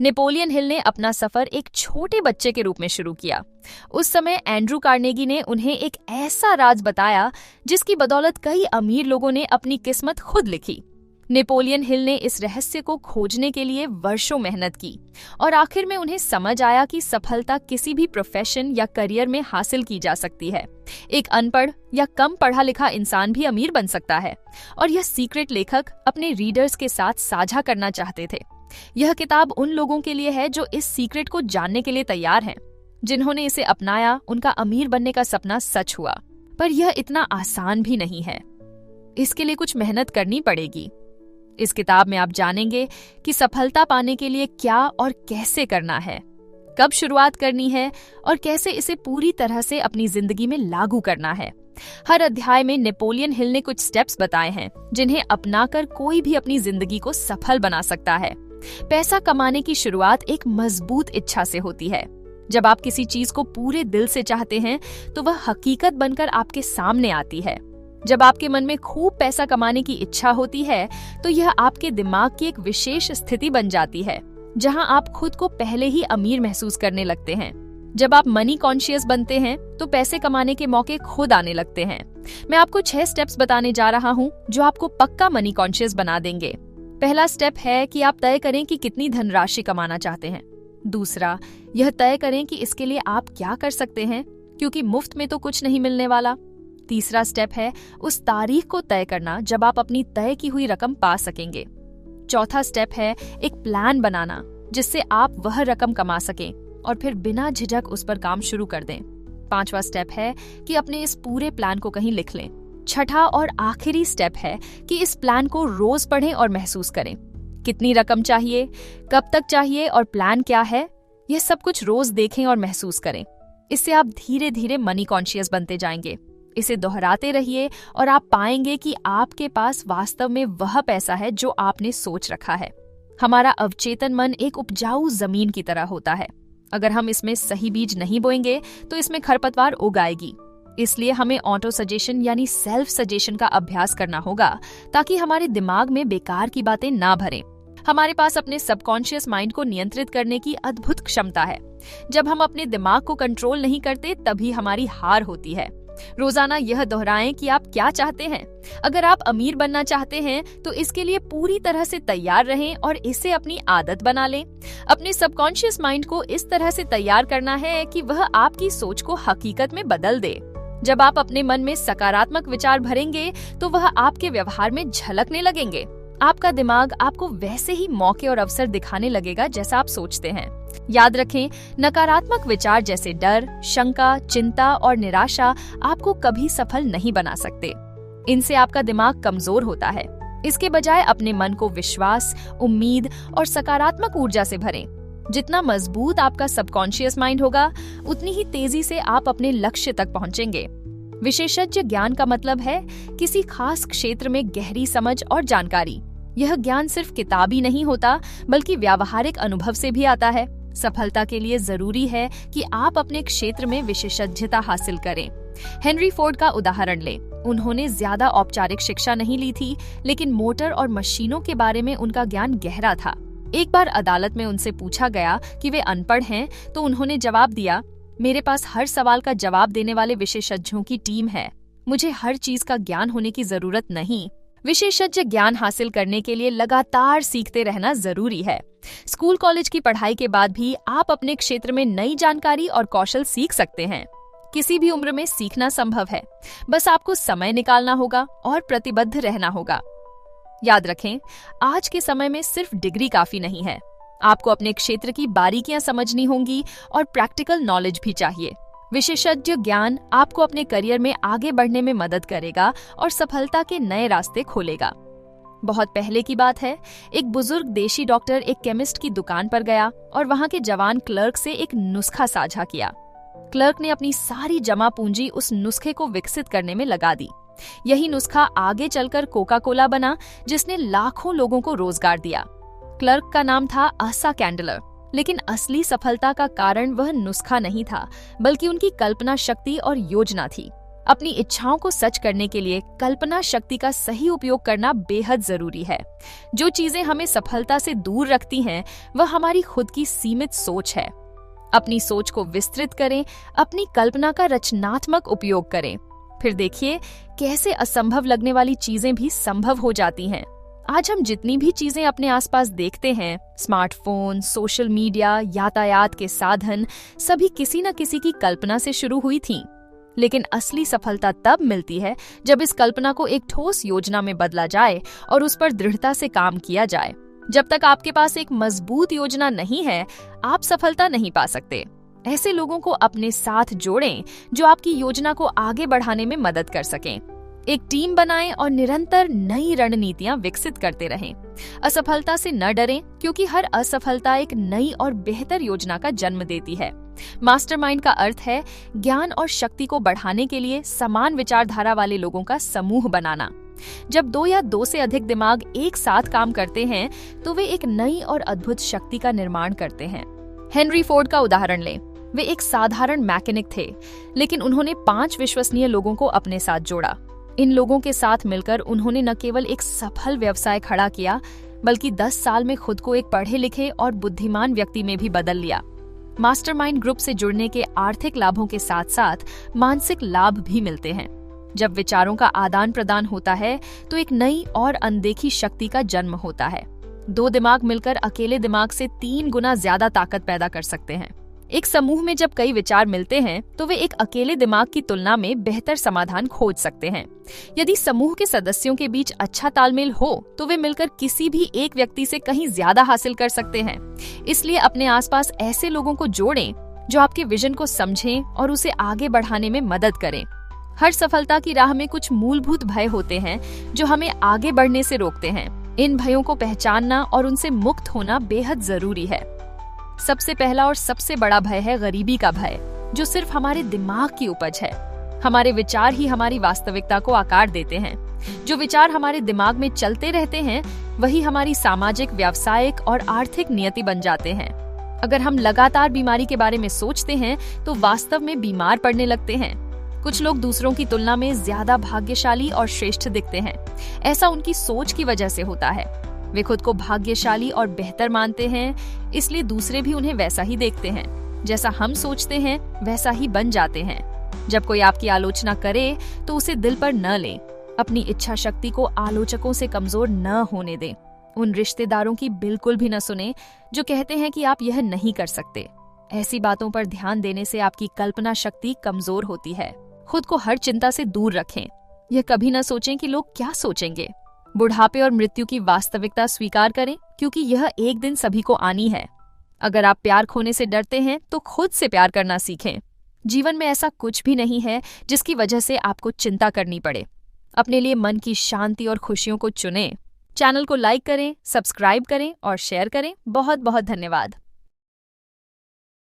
Napoleon Hill ने अपना सफर एक छोटे बच्चे के रूप में शुरू किया। उस समय एंड्रू कार्नेगी ने उन्हें एक ऐसा राज बताया जिसकी बदौलत कई अमीर लोगों ने अपनी किस्मत खुद लिखी। नेपोलियन हिल ने इस रहस्य को खोजने के लिए वर्षों मेहनत की और आखिर में उन्हें समझ आया कि सफलता किसी भी प्रोफेशन या करियर में हासिल की जा सकती है। एक अनपढ़ या कम पढ़ा लिखा इंसान भी अमीर बन सकता है और यह सीक्रेट लेखक अपने रीडर्स के साथ साझा करना चाहते थे। यह किताब उन लोगों के लिए है जो इस सीक्रेट को जानने के लिए तैयार हैं। जिन्होंने इसे अपनाया उनका अमीर बनने का सपना सच हुआ। पर यह इतना आसान भी नहीं है। इसके लिए कुछ मेहनत करनी पड़ेगी। इस किताब में आप जानेंगे कि सफलता पाने के लिए क्या और कैसे करना है, कब शुरुआत करनी है और कैसे इसे पूरी तरह से अपनी जिंदगी में लागू करना है। हर अध्याय में नेपोलियन हिल ने कुछ स्टेप्स बताए हैं जिन्हें अपनाकर कोई भी अपनी जिंदगी को सफल बना सकता है। पैसा कमाने की शुरुआत एक मजबूत इच्छा से होती है। जब आप किसी चीज को पूरे दिल से चाहते हैं तो वह हकीकत बनकर आपके सामने आती है। जब आपके मन में खूब पैसा कमाने की इच्छा होती है तो यह आपके दिमाग की एक विशेष स्थिति बन जाती है जहां आप खुद को पहले ही अमीर महसूस करने लगते हैं। जब आप मनी कॉन्शियस बनते हैं तो पैसे कमाने के मौके खुद आने लगते हैं। मैं आपको 6 स्टेप्स बताने जा रहा हूं जो आपको पक्का मनी कॉन्शियस बना देंगे। पहला स्टेप है कि आप तय करें कि कितनी धनराशि कमाना चाहते हैं। दूसरा, यह तय करें कि इसके लिए आप क्या कर सकते हैं, क्योंकि मुफ्त में तो कुछ नहीं मिलने वाला। तीसरा स्टेप है उस तारीख को तय करना जब आप अपनी तय की हुई रकम पा सकेंगे। चौथा स्टेप है एक प्लान बनाना जिससे आप वह रकम कमा सकें और फिर बिना झिझक उस पर काम शुरू कर दें। पांचवा स्टेप है कि अपने इस पूरे प्लान को कहीं लिख लें। छठा और आखिरी स्टेप है कि इस प्लान को रोज पढ़ें और महसूस करें। कितनी रकम चाहिए, कब तक चाहिए और प्लान क्या है, यह सब कुछ रोज देखें और महसूस करें। इससे आप धीरे धीरे मनी कॉन्शियस बनते जाएंगे। इसे दोहराते रहिए और आप पाएंगे कि आपके पास वास्तव में वह पैसा है जो आपने सोच रखा है। हमारा अवचेतन मन एक उपजाऊ जमीन की तरह होता है। अगर हम इसमें सही बीज नहीं बोएंगे तो इसमें खरपतवार उग आएगी। इसलिए हमें ऑटो सजेशन यानी सेल्फ सजेशन का अभ्यास करना होगा ताकि हमारे दिमाग में बेकार की बातें ना भरें। हमारे पास अपने सबकॉन्शियस माइंड को नियंत्रित करने की अद्भुत क्षमता है। जब हम अपने दिमाग को कंट्रोल नहीं करते तभी हमारी हार होती है। रोजाना यह दोहराएं कि आप क्या चाहते हैं। अगर आप अमीर बनना चाहते हैं तो इसके लिए पूरी तरह से तैयार रहें और इसे अपनी आदत बना लें। अपने सबकॉन्शियस माइंड को इस तरह से तैयार करना है कि वह आपकी सोच को हकीकत में बदल दे। जब आप अपने मन में सकारात्मक विचार भरेंगे तो वह आपके व्यवहार में झलकने लगेंगे। आपका दिमाग आपको वैसे ही मौके और अवसर दिखाने लगेगा जैसा आप सोचते हैं। याद रखें, नकारात्मक विचार जैसे डर, शंका, चिंता और निराशा आपको कभी सफल नहीं बना सकते। इनसे आपका दिमाग कमजोर होता है। इसके बजाय अपने मन को विश्वास, उम्मीद और सकारात्मक ऊर्जा से भरें। जितना मजबूत आपका सबकॉन्शियस माइंड होगा उतनी ही तेजी से आप अपने लक्ष्य तक पहुंचेंगे। विशेषज्ञ ज्ञान का मतलब है किसी खास क्षेत्र में गहरी समझ और जानकारी। यह ज्ञान सिर्फ किताबी नहीं होता बल्कि व्यावहारिक अनुभव से भी आता है। सफलता के लिए जरूरी है कि आप अपने क्षेत्र में विशेषज्ञता हासिल करें। हेनरी फोर्ड का उदाहरण लें। उन्होंने ज्यादा औपचारिक शिक्षा नहीं ली थी, लेकिन मोटर और मशीनों के बारे में उनका ज्ञान गहरा था। एक बार अदालत में उनसे पूछा गया कि वे अनपढ़ हैं, तो उन्होंने जवाब दिया, मेरे पास हर सवाल का जवाब देने वाले विशेषज्ञों की टीम है। मुझे हर चीज का ज्ञान होने की जरूरत नहीं। विशेषज्ञ ज्ञान हासिल करने के लिए लगातार सीखते रहना जरूरी है। स्कूल कॉलेज की पढ़ाई के बाद भी आप अपने क्षेत्र में नई जानकारी और कौशल सीख सकते हैं। किसी भी उम्र में सीखना संभव है, बस आपको समय निकालना होगा और प्रतिबद्ध रहना होगा। याद रखें, आज के समय में सिर्फ डिग्री काफी नहीं है। आपको अपने क्षेत्र की बारीकियां समझनी होंगी और प्रैक्टिकल नॉलेज भी चाहिए। विशेषज्ञ ज्ञान आपको अपने करियर में आगे बढ़ने में मदद करेगा और सफलता के नए रास्ते खोलेगा। बहुत पहले की बात है, एक बुजुर्ग देशी डॉक्टर एक केमिस्ट की दुकान पर गया और वहां के जवान क्लर्क से एक नुस्खा साझा किया। क्लर्क ने अपनी सारी जमा पूंजी उस नुस्खे को विकसित करने में लगा दी। यही नुस्खा आगे चलकर कोका कोला बना, जिसने लाखों लोगों को रोजगार दिया। क्लर्क का नाम था आसा कैंडलर, लेकिन असली सफलता का कारण वह नुस्खा नहीं था, बल्कि उनकी कल्पना शक्ति और योजना थी। अपनी इच्छाओं को सच करने के लिए कल्पना शक्ति का सही उपयोग करना बेहद जरूरी है। जो चीजें हमें सफलता से दूर रखती हैं, वह हमारी खुद की सीमित सोच है। अपनी सोच को विस्तृत करें, अपनी कल्पना का रचनात्मक उपयोग करें, फिर देखिए कैसे असंभव लगने वाली चीजें भी संभव हो जाती हैं। आज हम जितनी भी चीजें अपने आसपास देखते हैं, स्मार्टफोन, सोशल मीडिया, यातायात के साधन, सभी किसी न किसी की कल्पना से शुरू हुई थीं। लेकिन असली सफलता तब मिलती है जब इस कल्पना को एक ठोस योजना में बदला जाए और उस पर दृढ़ता से काम किया जाए। जब तक आपके पास एक मजबूत योजना नहीं है, आप सफलता नहीं पा सकते। ऐसे लोगों को अपने साथ जोड़ें जो आपकी योजना को आगे बढ़ाने में मदद कर सकें। एक टीम बनाएं और निरंतर नई रणनीतियां विकसित करते रहें। असफलता से न डरें, क्योंकि हर असफलता एक नई और बेहतर योजना का जन्म देती है। मास्टरमाइंड का अर्थ है ज्ञान और शक्ति को बढ़ाने के लिए समान विचारधारा वाले लोगों का समूह बनाना। जब 2 या 2 से अधिक दिमाग एक साथ काम करते हैं, तो वे एक नई और अद्भुत शक्ति का निर्माण करते हैं। हेनरी फोर्ड का उदाहरण लें। वे एक साधारण मैकेनिक थे, लेकिन उन्होंने 5 विश्वसनीय लोगों को अपने साथ जोड़ा। इन लोगों के साथ मिलकर उन्होंने न केवल एक सफल व्यवसाय खड़ा किया, बल्कि 10 साल में खुद को एक पढ़े लिखे और बुद्धिमान व्यक्ति में भी बदल लिया। मास्टरमाइंड ग्रुप से जुड़ने के आर्थिक लाभों के साथ साथ मानसिक लाभ भी मिलते हैं। जब विचारों का आदान प्रदान होता है, तो एक नई और अनदेखी शक्ति का जन्म होता है। 2 दिमाग मिलकर अकेले दिमाग से 3 गुना ज्यादा ताकत पैदा कर सकते हैं। एक समूह में जब कई विचार मिलते हैं, तो वे एक अकेले दिमाग की तुलना में बेहतर समाधान खोज सकते हैं। यदि समूह के सदस्यों के बीच अच्छा तालमेल हो, तो वे मिलकर किसी भी एक व्यक्ति से कहीं ज्यादा हासिल कर सकते हैं। इसलिए अपने आसपास ऐसे लोगों को जोड़ें जो आपके विजन को समझें और उसे आगे बढ़ाने में मदद करें। हर सफलता की राह में कुछ मूलभूत भय होते हैं जो हमें आगे बढ़ने से रोकते हैं। इन भयों को पहचानना और उनसे मुक्त होना बेहद जरूरी है। सबसे पहला और सबसे बड़ा भय है गरीबी का भय, जो सिर्फ हमारे दिमाग की उपज है। हमारे विचार ही हमारी वास्तविकता को आकार देते हैं। जो विचार हमारे दिमाग में चलते रहते हैं, वही हमारी सामाजिक, व्यावसायिक और आर्थिक नियति बन जाते हैं। अगर हम लगातार बीमारी के बारे में सोचते हैं, तो वास्तव में बीमार पड़ने लगते हैं। कुछ लोग दूसरों की तुलना में ज्यादा भाग्यशाली और श्रेष्ठ दिखते हैं। ऐसा उनकी सोच की वजह से होता है। वे खुद को भाग्यशाली और बेहतर मानते हैं, इसलिए दूसरे भी उन्हें वैसा ही देखते हैं। जैसा हम सोचते हैं, वैसा ही बन जाते हैं। जब कोई आपकी आलोचना करे, तो उसे दिल पर न लें। अपनी इच्छा शक्ति को आलोचकों से कमजोर न होने दें। उन रिश्तेदारों की बिल्कुल भी न सुने जो कहते हैं कि आप यह नहीं कर सकते। ऐसी बातों पर ध्यान देने से आपकी कल्पना शक्ति कमजोर होती है। खुद को हर चिंता से दूर रखें। यह कभी न सोचें कि लोग क्या सोचेंगे। बुढ़ापे और मृत्यु की वास्तविकता स्वीकार करें, क्योंकि यह एक दिन सभी को आनी है। अगर आप प्यार खोने से डरते हैं, तो खुद से प्यार करना सीखें। जीवन में ऐसा कुछ भी नहीं है जिसकी वजह से आपको चिंता करनी पड़े। अपने लिए मन की शांति और खुशियों को चुनें। चैनल को लाइक करें, सब्सक्राइब करें और शेयर करें। बहुत बहुत धन्यवाद।